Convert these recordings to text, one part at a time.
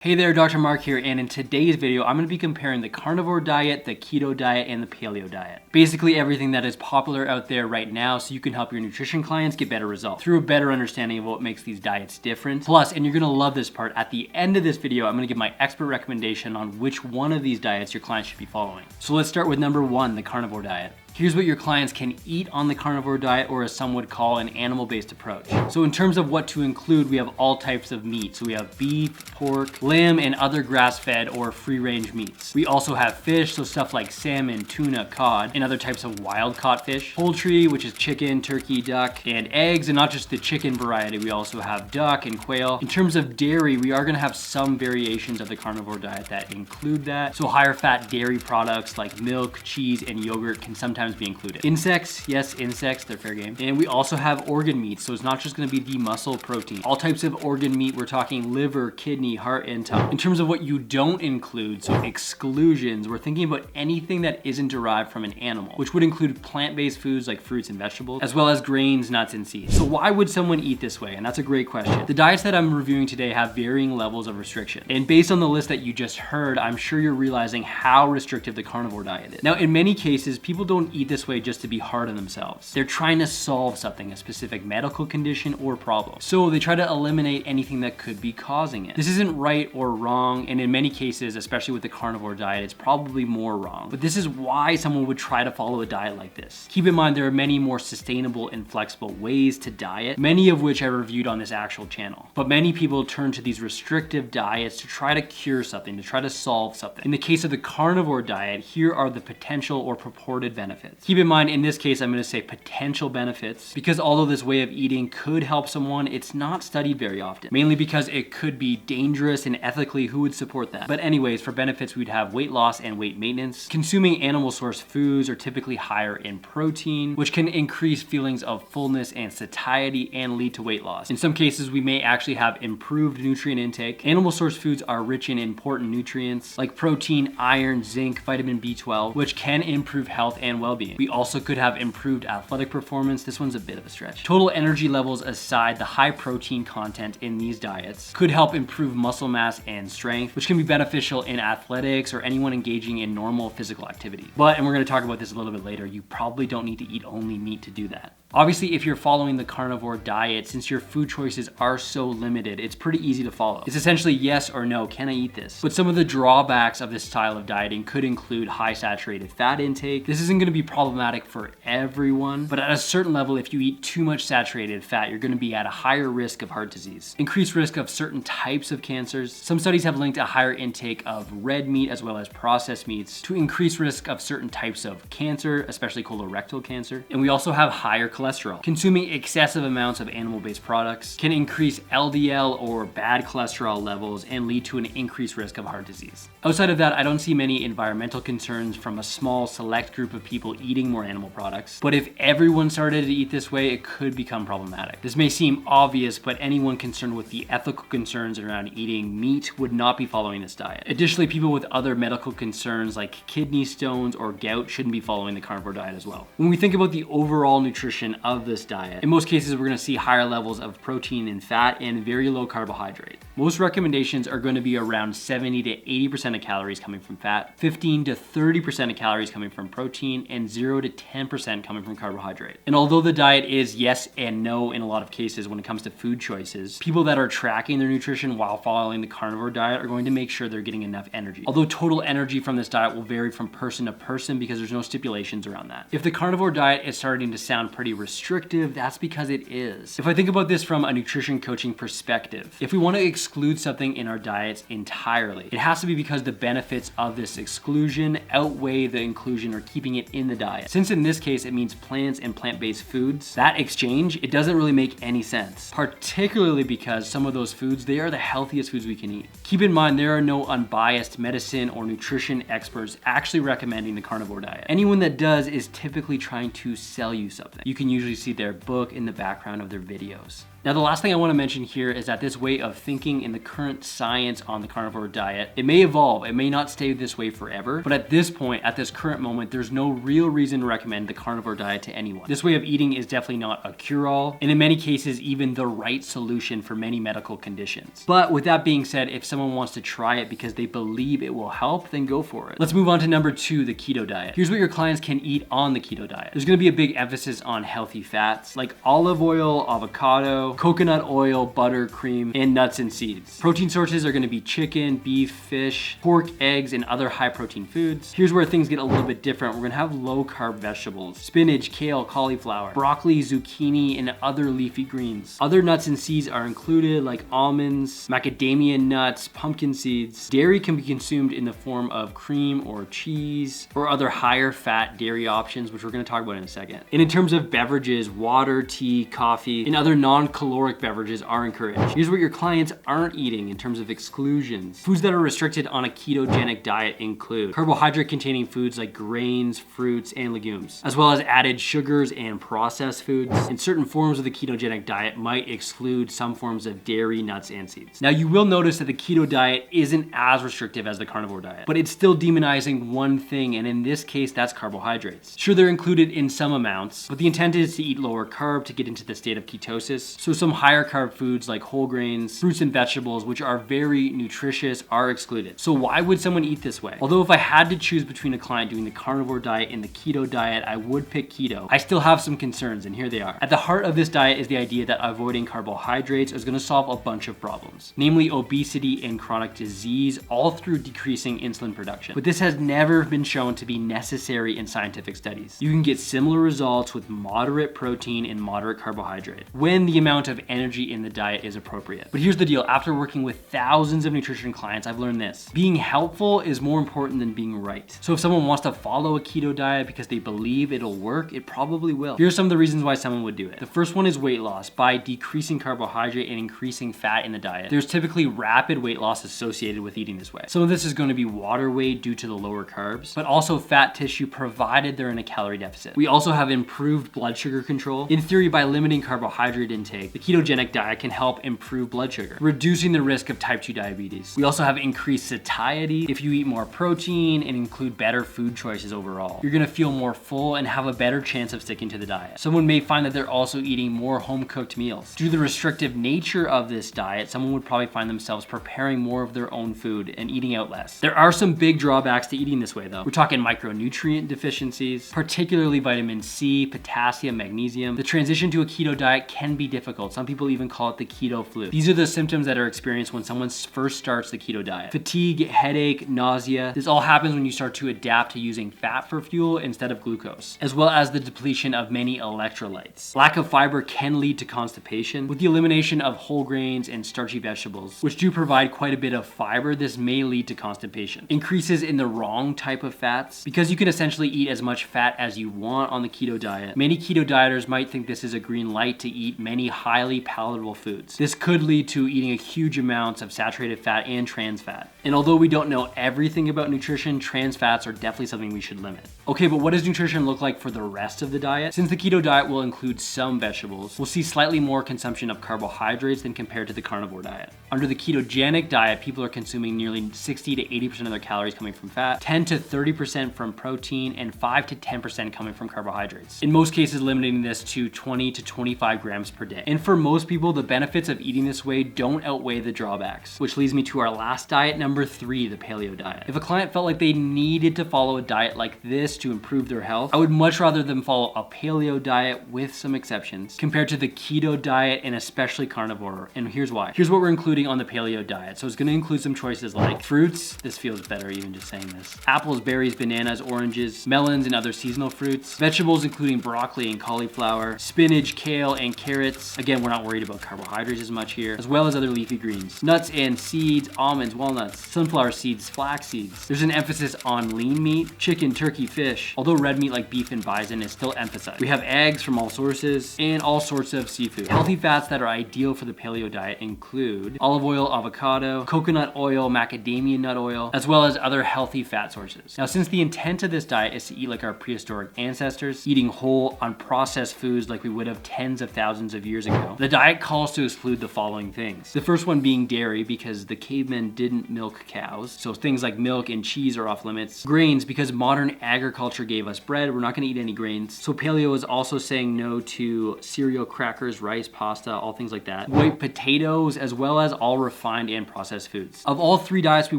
Hey there, Dr. Mark here, and in today's video, I'm going to be comparing the carnivore diet, the keto diet, and the paleo diet. Basically everything that is popular out there right now so you can help your nutrition clients get better results through a better understanding of what makes these diets different. Plus, and you're going to love this part, at the end of this video, I'm going to give my expert recommendation on which one of these diets your clients should be following. So let's start with number one, the carnivore diet. Here's what your clients can eat on the carnivore diet, or as some would call an animal-based approach. So in terms of what to include, we have all types of meat. So we have beef, pork, lamb, and other grass-fed or free-range meats. We also have fish, so stuff like salmon, tuna, cod, and other types of wild-caught fish. Poultry, which is chicken, turkey, duck, and eggs, and not just the chicken variety. We also have duck and quail. In terms of dairy, we are gonna have some variations of the carnivore diet that include that. So higher fat dairy products like milk, cheese, and yogurt can sometimes be included. Insects, yes, insects, they're fair game. And we also have organ meat, so it's not just gonna be the muscle protein. All types of organ meat, we're talking liver, kidney, heart, and tongue. In terms of what you don't include, so exclusions, we're thinking about anything that isn't derived from an animal, which would include plant-based foods like fruits and vegetables, as well as grains, nuts, and seeds. So why would someone eat this way? And that's a great question. The diets that I'm reviewing today have varying levels of restriction. And based on the list that you just heard, I'm sure you're realizing how restrictive the carnivore diet is. Now, in many cases, people don't eat this way just to be hard on themselves. They're trying to solve something, a specific medical condition or problem. So they try to eliminate anything that could be causing it. This isn't right or wrong, and in many cases, especially with the carnivore diet, it's probably more wrong. But this is why someone would try to follow a diet like this. Keep in mind, there are many more sustainable and flexible ways to diet, many of which I reviewed on this actual channel. But many people turn to these restrictive diets to try to cure something, to try to solve something. In the case of the carnivore diet, here are the potential or purported benefits. Keep in mind, in this case, I'm gonna say potential benefits, because although this way of eating could help someone, it's not studied very often, mainly because it could be dangerous, and ethically, who would support that? But anyways, for benefits, we'd have weight loss and weight maintenance. Consuming animal source foods are typically higher in protein, which can increase feelings of fullness and satiety and lead to weight loss. In some cases, we may actually have improved nutrient intake. Animal source foods are rich in important nutrients like protein, iron, zinc, vitamin B12, which can improve health and well-being. We also could have improved athletic performance. This one's a bit of a stretch. Total energy levels aside, the high protein content in these diets could help improve muscle mass and strength, which can be beneficial in athletics or anyone engaging in normal physical activity. But, and we're gonna talk about this a little bit later, you probably don't need to eat only meat to do that. Obviously, if you're following the carnivore diet, since your food choices are so limited, it's pretty easy to follow. It's essentially yes or no, can I eat this? But some of the drawbacks of this style of dieting could include high saturated fat intake. This isn't gonna be problematic for everyone, but at a certain level, if you eat too much saturated fat, you're gonna be at a higher risk of heart disease. Increased risk of certain types of cancers. Some studies have linked a higher intake of red meat as well as processed meats to increase risk of certain types of cancer, especially colorectal cancer. And we also have higher cholesterol. Consuming excessive amounts of animal-based products can increase LDL or bad cholesterol levels and lead to an increased risk of heart disease. Outside of that, I don't see many environmental concerns from a small select group of people eating more animal products. But if everyone started to eat this way, it could become problematic. This may seem obvious, but anyone concerned with the ethical concerns around eating meat would not be following this diet. Additionally, people with other medical concerns like kidney stones or gout shouldn't be following the carnivore diet as well. When we think about the overall nutrition of this diet, in most cases, we're gonna see higher levels of protein and fat and very low carbohydrate. Most recommendations are gonna be around 70 to 80% of calories coming from fat, 15 to 30% of calories coming from protein, and 0 to 10% coming from carbohydrate. And although the diet is yes and no in a lot of cases when it comes to food choices, people that are tracking their nutrition while following the carnivore diet are going to make sure they're getting enough energy. Although total energy from this diet will vary from person to person because there's no stipulations around that. If the carnivore diet is starting to sound pretty restrictive, that's because it is. If I think about this from a nutrition coaching perspective, if we want to exclude something in our diets entirely, it has to be because the benefits of this exclusion outweigh the inclusion or keeping it in the diet. Since in this case it means plants and plant-based foods, that exchange, it doesn't really make any sense. Particularly because some of those foods, they are the healthiest foods we can eat. Keep in mind, there are no unbiased medicine or nutrition experts actually recommending the carnivore diet. Anyone that does is typically trying to sell you something. You can usually see their book in the background of their videos. Now, the last thing I want to mention here is that this way of thinking in the current science on the carnivore diet, it may evolve, it may not stay this way forever, but at this point, at this current moment, there's no real reason to recommend the carnivore diet to anyone. This way of eating is definitely not a cure-all, and in many cases, even the right solution for many medical conditions. But with that being said, if someone wants to try it because they believe it will help, then go for it. Let's move on to number 2, the keto diet. Here's what your clients can eat on the keto diet. There's gonna be a big emphasis on healthy fats like olive oil, avocado, coconut oil, butter, cream, and nuts and seeds. Protein sources are gonna be chicken, beef, fish, pork, eggs, and other high protein foods. Here's where things get a little bit different. We're gonna have low carb vegetables, spinach, kale, cauliflower, broccoli, zucchini, and other leafy greens. Other nuts and seeds are included like almonds, macadamia nuts, pumpkin seeds. Dairy can be consumed in the form of cream or cheese or other higher fat dairy options, which we're gonna talk about in a second. And in terms of beverages, water, tea, coffee, and other non-caloric beverages are encouraged. Here's what your clients aren't eating in terms of exclusions. Foods that are restricted on a ketogenic diet include carbohydrate containing foods like grains, fruits, and legumes, as well as added sugars and processed foods. And certain forms of the ketogenic diet might exclude some forms of dairy, nuts, and seeds. Now, you will notice that the keto diet isn't as restrictive as the carnivore diet, but it's still demonizing one thing, and in this case, that's carbohydrates. Sure, they're included in some amounts, but the intent is to eat lower carb to get into the state of ketosis. So some higher carb foods like whole grains, fruits, and vegetables, which are very nutritious, are excluded. So why would someone eat this way? Although if I had to choose between a client doing the carnivore diet and the keto diet, I would pick keto. I still have some concerns, and here they are. At the heart of this diet is the idea that avoiding carbohydrates is gonna solve a bunch of problems, namely obesity and chronic disease, all through decreasing insulin production. But this has never been shown to be necessary in scientific studies. You can get similar results with moderate protein and moderate carbohydrate when the amount of energy in the diet is appropriate. But here's the deal. After working with thousands of nutrition clients, I've learned this. Being helpful is more important than being right. So if someone wants to follow a keto diet because they believe it'll work, it probably will. Here's some of the reasons why someone would do it. The first one is weight loss. By decreasing carbohydrate and increasing fat in the diet, there's typically rapid weight loss associated with eating this way. Some of this is going to be water weight due to the lower carbs, but also fat tissue provided they're in a calorie deficit. We also have improved blood sugar control. In theory, by limiting carbohydrate intake, the ketogenic diet can help improve blood sugar, reducing the risk of type 2 diabetes. We also have increased satiety. If you eat more protein and include better food choices overall, you're gonna feel more full and have a better chance of sticking to the diet. Someone may find that they're also eating more home-cooked meals. Due to the restrictive nature of this diet, someone would probably find themselves preparing more of their own food and eating out less. There are some big drawbacks to eating this way though. We're talking micronutrient deficiencies, particularly vitamin C, potassium, magnesium. The transition to a keto diet can be difficult. Some people even call it the keto flu. These are the symptoms that are experienced when someone first starts the keto diet. Fatigue, headache, nausea. This all happens when you start to adapt to using fat for fuel instead of glucose, as well as the depletion of many electrolytes. Lack of fiber can lead to constipation. With the elimination of whole grains and starchy vegetables, which do provide quite a bit of fiber, this may lead to constipation. Increases in the wrong type of fats. Because you can essentially eat as much fat as you want on the keto diet, many keto dieters might think this is a green light to eat many highly palatable foods. This could lead to eating a huge amounts of saturated fat and trans fat. And although we don't know everything about nutrition, trans fats are definitely something we should limit. Okay, but what does nutrition look like for the rest of the diet? Since the keto diet will include some vegetables, we'll see slightly more consumption of carbohydrates than compared to the carnivore diet. Under the ketogenic diet, people are consuming nearly 60 to 80% of their calories coming from fat, 10 to 30% from protein, and 5 to 10% coming from carbohydrates. In most cases, limiting this to 20 to 25 grams per day. And for most people, the benefits of eating this way don't outweigh the drawbacks, which leads me to our last diet, number 3, the paleo diet. If a client felt like they needed to follow a diet like this to improve their health, I would much rather them follow a paleo diet with some exceptions compared to the keto diet and especially carnivore. And here's why. Here's what we're including on the paleo diet. So it's going to include some choices like fruits. This feels better even just saying this. Apples, berries, bananas, oranges, melons, and other seasonal fruits. Vegetables including broccoli and cauliflower, spinach, kale, and carrots. Again, we're not worried about carbohydrates as much here, as well as other leafy greens. Nuts and seeds, almonds, walnuts, sunflower seeds, flax seeds. There's an emphasis on lean meat, chicken, turkey, fish, although red meat like beef and bison is still emphasized. We have eggs from all sources and all sorts of seafood. Healthy fats that are ideal for the paleo diet include olive oil, avocado, coconut oil, macadamia nut oil, as well as other healthy fat sources. Now, since the intent of this diet is to eat like our prehistoric ancestors, eating whole, unprocessed foods like we would have tens of thousands of years ago. The diet calls to exclude the following things. The first one being dairy, because the cavemen didn't milk cows, so things like milk and cheese are off limits. Grains, because modern agriculture gave us bread, we're not going to eat any grains. So paleo is also saying no to cereal, crackers, rice, pasta, all things like that. White potatoes, as well as all refined and processed foods. Of all three diets we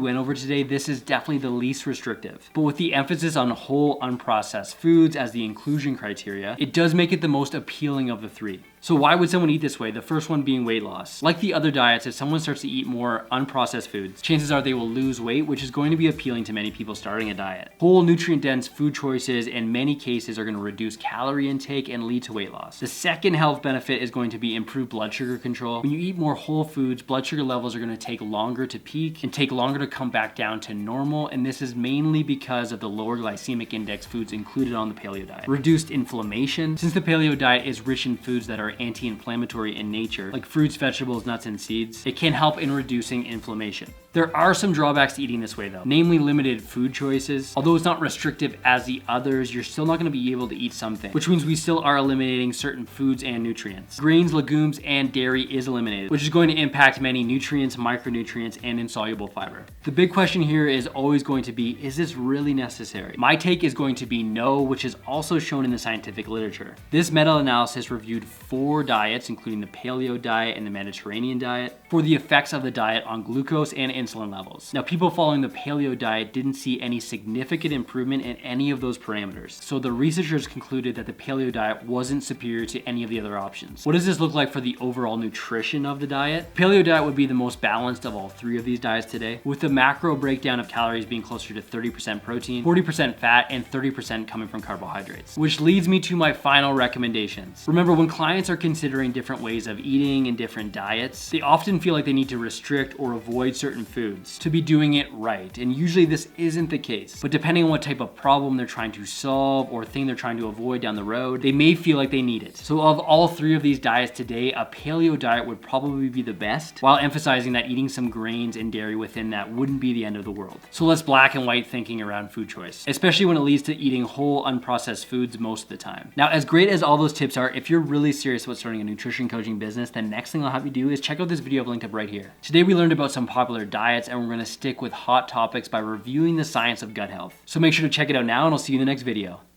went over today, this is definitely the least restrictive. But with the emphasis on whole unprocessed foods as the inclusion criteria, it does make it the most appealing of the three. So why would someone eat this way? The first one being weight loss. Like the other diets, if someone starts to eat more unprocessed foods, chances are they will lose weight, which is going to be appealing to many people starting a diet. Whole nutrient-dense food choices in many cases are going to reduce calorie intake and lead to weight loss. The second health benefit is going to be improved blood sugar control. When you eat more whole foods, blood sugar levels are going to take longer to peak and take longer to come back down to normal, and this is mainly because of the lower glycemic index foods included on the paleo diet. Reduced inflammation. Since the paleo diet is rich in foods that are anti-inflammatory in nature, like fruits, vegetables, nuts, and seeds, it can help in reducing inflammation. There are some drawbacks to eating this way though, namely limited food choices. Although it's not restrictive as the others, you're still not going to be able to eat something, which means we still are eliminating certain foods and nutrients. Grains, legumes, and dairy is eliminated, which is going to impact many nutrients, micronutrients, and insoluble fiber. The big question here is always going to be, is this really necessary? My take is going to be no, which is also shown in the scientific literature. This meta-analysis reviewed 4 diets, including the paleo diet and the Mediterranean diet, for the effects of the diet on glucose and insulin levels. Now, people following the paleo diet didn't see any significant improvement in any of those parameters. So the researchers concluded that the paleo diet wasn't superior to any of the other options. What does this look like for the overall nutrition of the diet? Paleo diet would be the most balanced of all 3 of these diets today, with the macro breakdown of calories being closer to 30% protein, 40% fat, and 30% coming from carbohydrates. Which leads me to my final recommendations. Remember, when clients are considering different ways of eating and different diets, they often feel like they need to restrict or avoid certain foods to be doing it right, and usually this isn't the case. But depending on what type of problem they're trying to solve or thing they're trying to avoid down the road, they may feel like they need it. So of all 3 of these diets today, a paleo diet would probably be the best, while emphasizing that eating some grains and dairy within that wouldn't be the end of the world. So less black and white thinking around food choice, especially when it leads to eating whole unprocessed foods most of the time. Now, as great as all those tips are, if you're really serious about starting a nutrition coaching business, the next thing I'll have you do is check out this video I've linked up right here. Today we learned about some popular diets, and we're going to stick with hot topics by reviewing the science of gut health. So make sure to check it out now, and I'll see you in the next video.